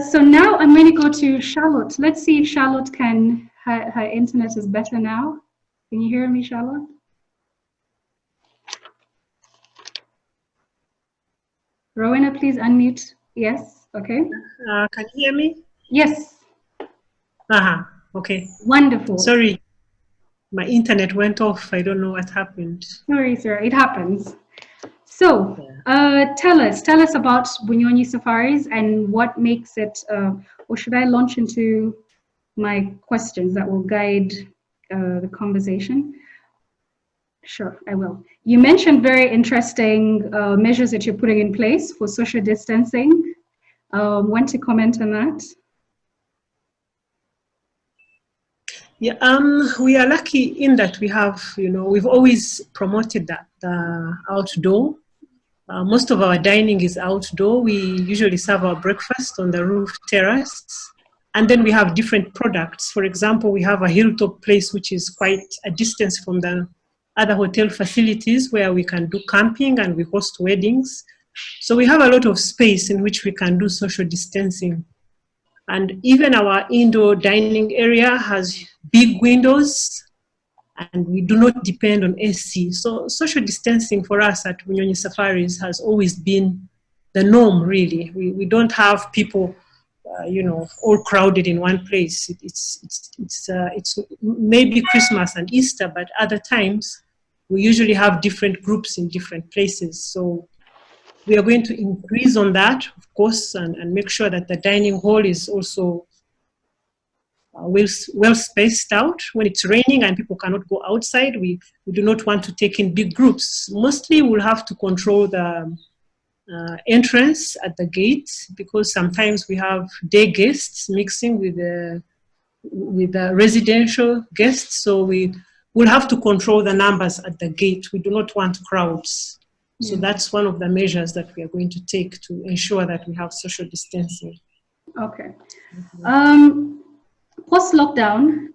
So now I'm going to go to Charlotte. Let's see if Charlotte can, her internet is better now. Can you hear me, Charlotte? Rowena, please unmute. Yes, okay. Can you hear me? Yes. Okay. Wonderful. Sorry, my internet went off. I don't know what happened. Sorry, sir, it happens. So, tell us about Bunyonyi Safaris and what makes it, or should I launch into my questions that will guide the conversation? Sure, I will. You mentioned very interesting measures that you're putting in place for social distancing. Want to comment on that? Yeah, we are lucky in that we have, we've always promoted that outdoor. Most of our dining is outdoor. We usually serve our breakfast on the roof terrace. And then we have different products. For example, we have a hilltop place, which is quite a distance from the other hotel facilities where we can do camping and we host weddings. So we have a lot of space in which we can do social distancing. And even our indoor dining area has big windows and we do not depend on AC. So social distancing for us at Bunyonyi Safaris has always been the norm, really. We don't have people, all crowded in one place. It's maybe Christmas and Easter, but other times we usually have different groups in different places. So we are going to increase on that, of course, and make sure that the dining hall is also well spaced out. When it's raining and people cannot go outside, we do not want to take in big groups. Mostly we'll have to control the entrance at the gate, because sometimes we have day guests mixing with the residential guests. So we will have to control the numbers at the gate. We do not want crowds. So that's one of the measures that we are going to take to ensure that we have social distancing. Okay. Post-lockdown,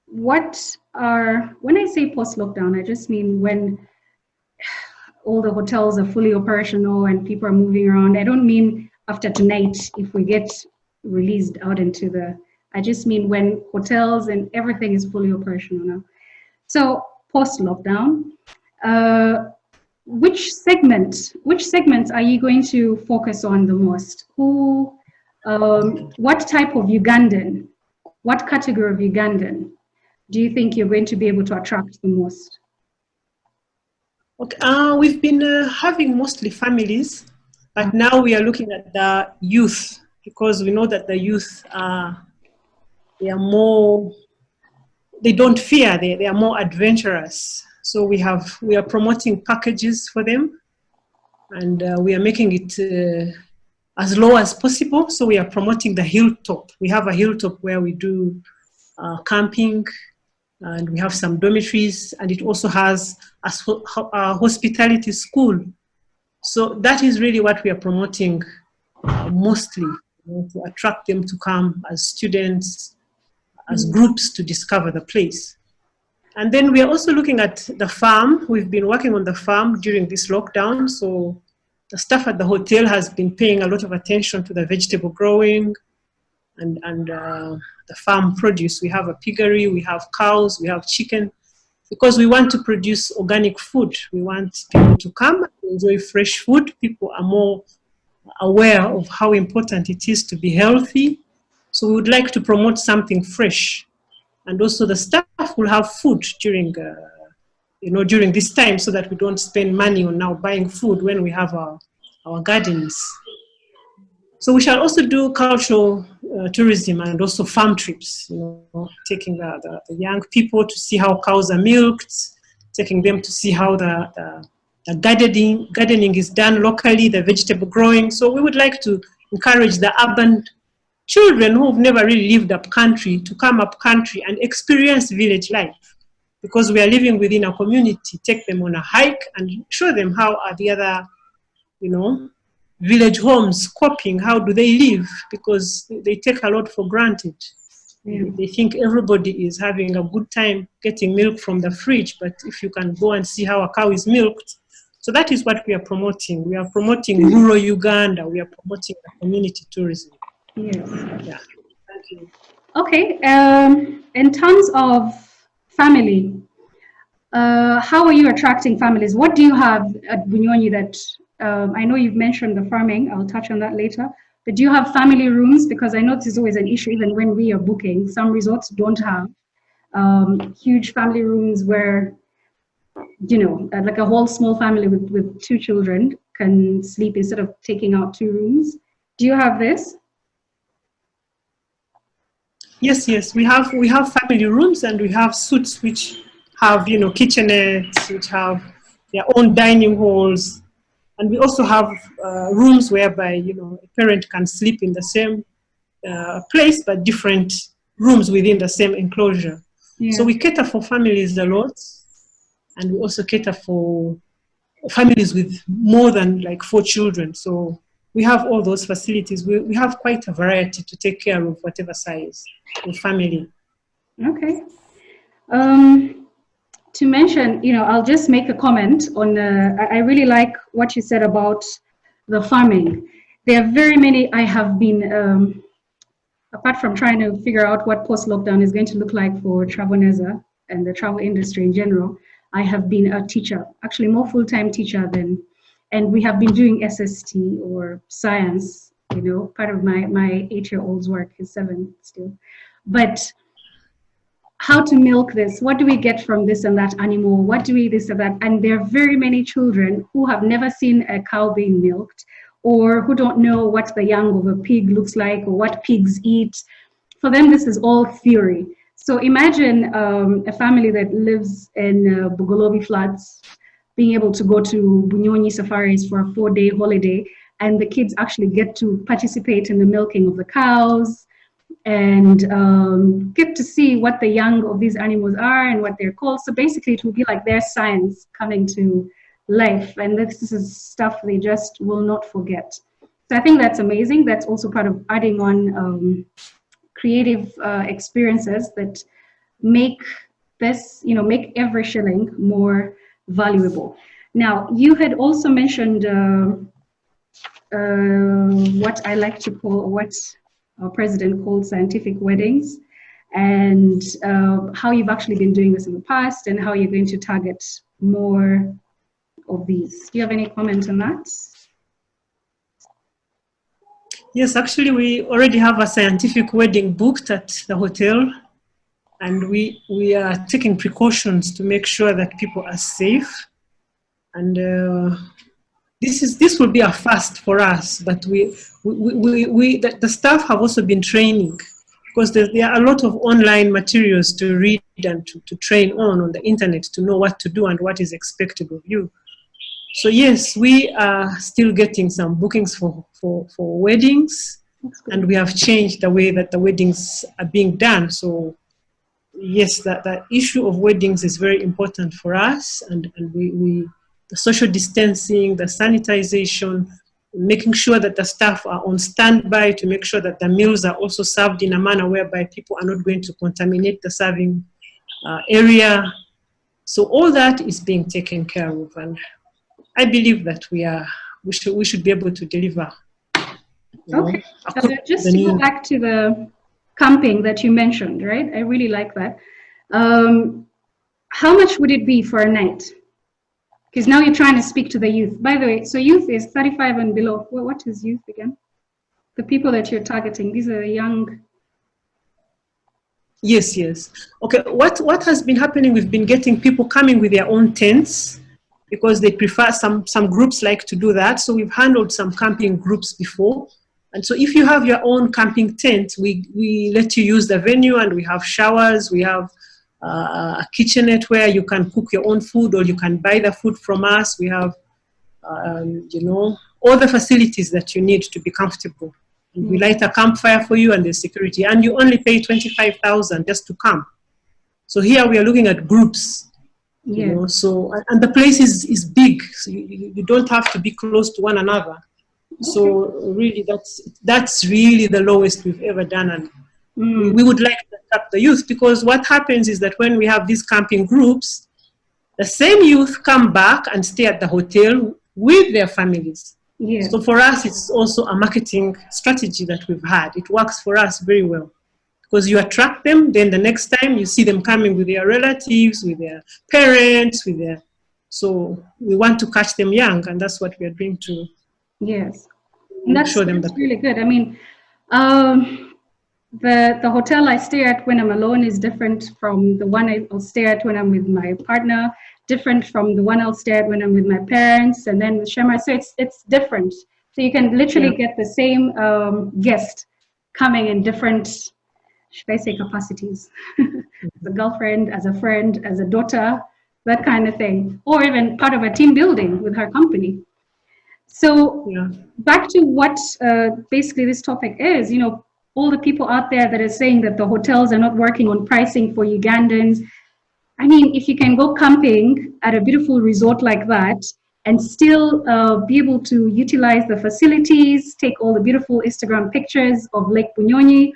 when I say post-lockdown, I just mean when all the hotels are fully operational and people are moving around. I don't mean after tonight if we get released out into I just mean when hotels and everything is fully operational now. So post-lockdown, which segments are you going to focus on the most? What type of Ugandan, what category of Ugandan do you think you're going to be able to attract the most? Okay, we've been having mostly families, but now we are looking at the youth, because we know that the youth they don't fear, they are more adventurous. So we are promoting packages for them, and we are making it as low as possible. So we are promoting the hilltop. We have a hilltop where we do camping, and we have some dormitories, and it also has a hospitality school. So that is really what we are promoting mostly, to attract them to come as students, as groups, to discover the place. And then we are also looking at the farm. We've been working on the farm during this lockdown. So the staff at the hotel has been paying a lot of attention to the vegetable growing and the farm produce. We have a piggery, we have cows, we have chicken, because we want to produce organic food. We want people to come and enjoy fresh food. People are more aware of how important it is to be healthy. So we would like to promote something fresh. And also the staff will have food during this time, so that we don't spend money on now buying food when we have our gardens. So we shall also do cultural tourism and also farm trips, taking the young people to see how cows are milked, taking them to see how the gardening is done locally, the vegetable growing. So we would like to encourage the urban children who've never really lived up country to come up country and experience village life, because we are living within a community. Take them on a hike and show them how are the other, village homes coping, how do they live, because they take a lot for granted. They think everybody is having a good time getting milk from the fridge, but if you can go and see how a cow is milked. So that is what we are promoting. We are promoting rural Uganda. We are promoting the community tourism. Yes. Yeah. Thank you. Okay. In terms of family, how are you attracting families? What do you have at Bunyonyi that I know you've mentioned the farming, I'll touch on that later, but do you have family rooms? Because I know this is always an issue, even when we are booking. Some resorts don't have huge family rooms where, like a whole small family with two children can sleep instead of taking out two rooms. Do you have this? Yes, yes, we have family rooms, and we have suites which have kitchenettes, which have their own dining halls, and we also have rooms whereby a parent can sleep in the same place but different rooms within the same enclosure. So Yeah. we cater for families a lot, and we also cater for families with more than like 4 children. So we have all those facilities. We have quite a variety to take care of whatever size of family. Okay. To mention, I'll just make a comment on. I really like what you said about the farming. There are very many. I have been, apart from trying to figure out what post-lockdown is going to look like for Travelneza and the travel industry in general. I have been a teacher, actually more full-time teacher than, and we have been doing SST or science. Part of my 8-year-old's work is 7 still, but how to milk this, what do we get from this and that animal, what do we this and that, and there are very many children who have never seen a cow being milked, or who don't know what the young of a pig looks like or what pigs eat. For them this is all theory. So imagine a family that lives in Bugolobi floods being able to go to Bunyonyi Safaris for a 4-day holiday, and the kids actually get to participate in the milking of the cows and get to see what the young of these animals are and what they're called. So basically it will be like their science coming to life, and this is stuff they just will not forget. So I think that's amazing. That's also part of adding on creative experiences that make this, make every shilling more valuable. Now, you had also mentioned what I like to call, what our president called scientific weddings, and how you've actually been doing this in the past and how you're going to target more of these. Do you have any comment on that? Yes, actually, we already have a scientific wedding booked at the hotel, and we are taking precautions to make sure that people are safe. And this will be a first for us, but the staff have also been training, because there are a lot of online materials to read and to train on the internet to know what to do and what is expected of you. So yes, we are still getting some bookings for weddings, and we have changed the way that the weddings are being done. So yes, that issue of weddings is very important for us, and we the social distancing, the sanitization, making sure that the staff are on standby to make sure that the meals are also served in a manner whereby people are not going to contaminate the serving area. So all that is being taken care of, and I believe that we should be able to deliver. Okay, just to go back to the camping that you mentioned, right? I really like that. How much would it be for a night? Because now you're trying to speak to the youth. By the way, so youth is 35 and below. What is youth again? The people that you're targeting, these are young. Yes, yes. Okay, what has been happening, we've been getting people coming with their own tents, because they prefer, some groups like to do that. So we've handled some camping groups before. And so if you have your own camping tent, we let you use the venue, and we have showers, we have a kitchenette where you can cook your own food, or you can buy the food from us. We have, all the facilities that you need to be comfortable. And we light a campfire for you, and there's security. And you only pay 25,000 just to camp. So here we are looking at groups. Yeah. So, and the place is big, so you don't have to be close to one another. Okay. So really, that's really the lowest we've ever done, and we would like to attract the youth, because what happens is that when we have these camping groups, the same youth come back and stay at the hotel with their families. Yes. So for us, it's also a marketing strategy that we've had. It works for us very well because you attract them. Then the next time you see them coming with their relatives, with their parents, with their. So we want to catch them young, and that's what we are doing to Yes. And show them that's the. really good. I mean, um, the hotel I stay at when I'm alone is different from the one I'll stay at when I'm with my partner, different from the one I'll stay at when I'm with my parents, and then with Shema. So it's different. So you can literally get the same guest coming in different, should I say, capacities, as a girlfriend, as a friend, as a daughter, that kind of thing, or even part of a team building with her company. So back to what basically this topic is, all the people out there that are saying that the hotels are not working on pricing for Ugandans. I mean, if you can go camping at a beautiful resort like that and still be able to utilize the facilities, take all the beautiful Instagram pictures of Lake Bunyonyi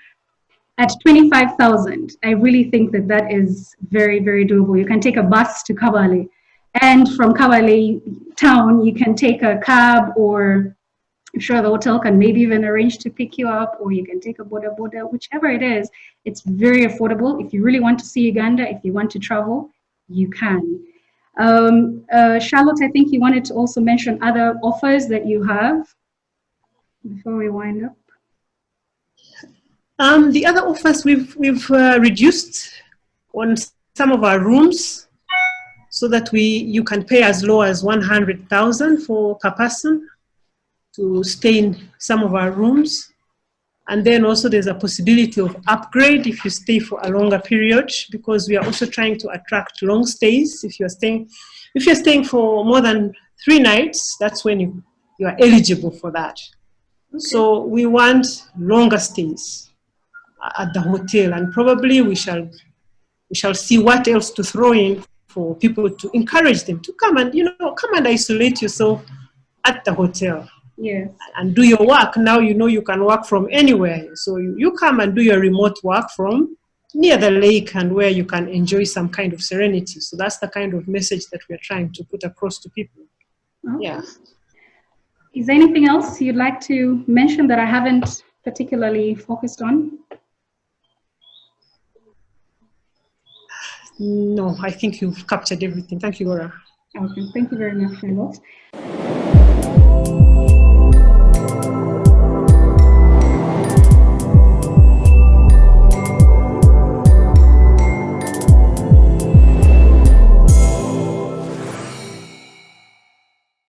at 25,000, I really think that that is very, very doable. You can take a bus to Kabale, and from Kabale town, you can take a cab, or I'm sure the hotel can maybe even arrange to pick you up, or you can take a boda boda, whichever it is. It's very affordable. If you really want to see Uganda, if you want to travel, you can. Charlotte, I think you wanted to also mention other offers that you have before we wind up. The other offers we've reduced on some of our rooms, so that you can pay as low as 100,000 per person to stay in some of our rooms. And then also there's a possibility of upgrade if you stay for a longer period, because we are also trying to attract long stays. If you're staying for more than 3 nights, that's when you are eligible for that. Okay. So we want longer stays at the hotel, and probably we shall see what else to throw in for people to encourage them to come and isolate yourself at the hotel. Yes. And do your work. Now you can work from anywhere. So you come and do your remote work from near the lake, and where you can enjoy some kind of serenity. So that's the kind of message that we're trying to put across to people. Okay. Yeah. Is there anything else you'd like to mention that I haven't particularly focused on? No, I think you've captured everything. Thank you, Laura. Okay, thank you very much, Charlotte.